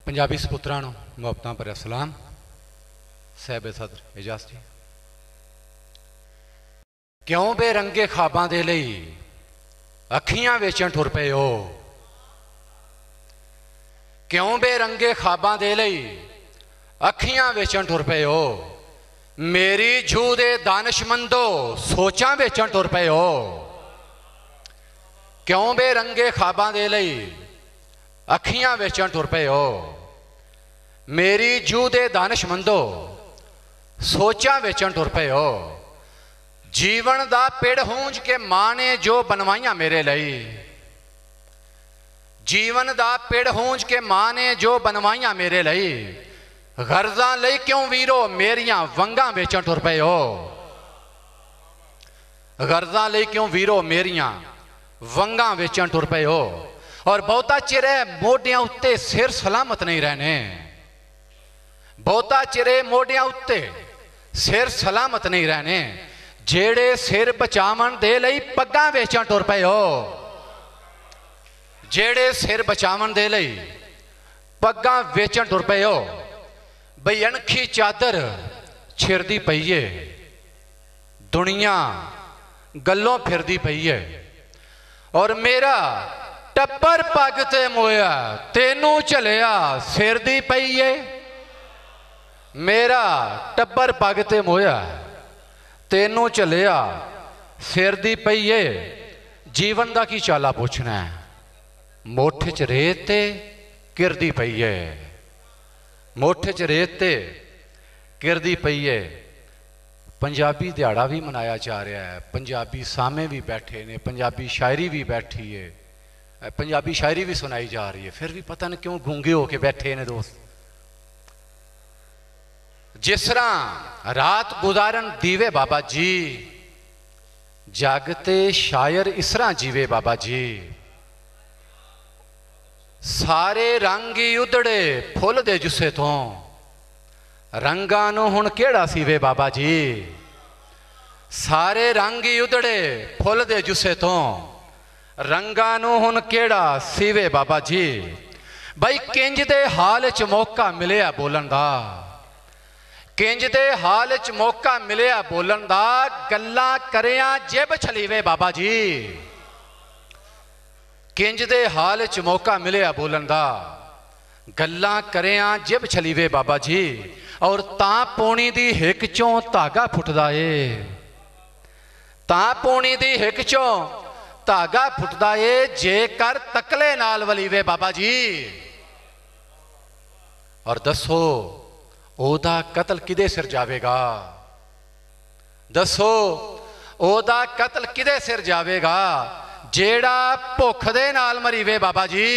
पंजाबी सपुत्रां नूं मुहब्बतां भरिया सलाम। साहिब सदर इजाज जी। क्यों बेरंगे ख्वाबां दे लई अखियां वेचण टुर पे हो? क्यों बेरंगे ख्वाबां दे लई अखियां वेचण टुर पे हो? मेरी जू दे दानिशमंदो सोचां वेचण टुर पे हो? क्यों बेरंगे ख्वाबां दे लई अखियां वेचण टुर पे हो? मेरी जू दे दानिशमंदो सोचां वेचण टुर पे हो? जीवन दा पेड़ हूंज के मां ने जो बनवाइयां मेरे लई, जीवन दा पेड़ हूंज के मां ने जो बनवाइयां मेरे लई, गर्जां लई क्यों वीरो मेरियां वंगां वेचण टुर पे हो? गर्जां लई क्यों वीरो मेरियां वंगां वेचण टुर पे हो? और बहुता चिरे मोडियां उत्ते सिर सलामत नहीं रहने, बहुता चिरे मोडियां उत्ते सिर सलामत नहीं रहने, जेड़े सिर बचावन दे लई पग्गां वेचण टुर पे हो? जेड़े सिर बचावन दे लई पग्गां वेचण टुर पे हो? बई अणखी चादर छिरदी पई है, दुनिया गल्लों फिरदी पई है, और मेरा टब्बर पग ते मोया तेनू झलिया सिर दी पई है। मेरा टब्बर पग ते मोया तेनू झलिया सिर दी पई है। जीवन का की चाला पूछना है? मोठे च रेत ते किरदी पई है, मोठे च रेत ते किरदी पई है। पंजाबी दिहाड़ा भी मनाया जा रहा है, पंजाबी सामे भी बैठे ने, पंजाबी शायरी भी बैठी है, पंजाबी शायरी भी सुनाई जा रही है, फिर भी पता नहीं क्यों गूंगे होके बैठे ने दोस्त। जिस तरह रात गुजारन दीवे बाबा जी, जागते शायर इस तरह जीवे बाबा जी। सारे रंग ही उधड़े फुल दे जुस्से तो, रंगां नूं हुण केड़ा सीवे बाबा जी। सारे रंग ही उधड़े फुल दे जुस्से तो, रंगां नूं हुण केड़ा सीवे बाबा जी। बई किंज दे हाल च मौका मिलिया बोलन दा, किंज दे हाल च मौका मिलिया बोलन दा, गल्लां करियां जिब छलीवे बाबा जी। किंज दे हाल च मौका मिलिया बोलन दा, गल्लां करियां जिब छलीवे बाबा जी। और तां पौनी दी हिक चों धागा फुटदा ए, तां पौनी दी हिक चों धागा फुटदा ए, जेकर तकले नाल वलीवे बाबा जी। और दसो ओदा कतल किदे सिर जावेगा? दसो ओदा कतल किदे सिर जावेगा? जेड़ा भुख दे नाल मरीवे बाबा जी।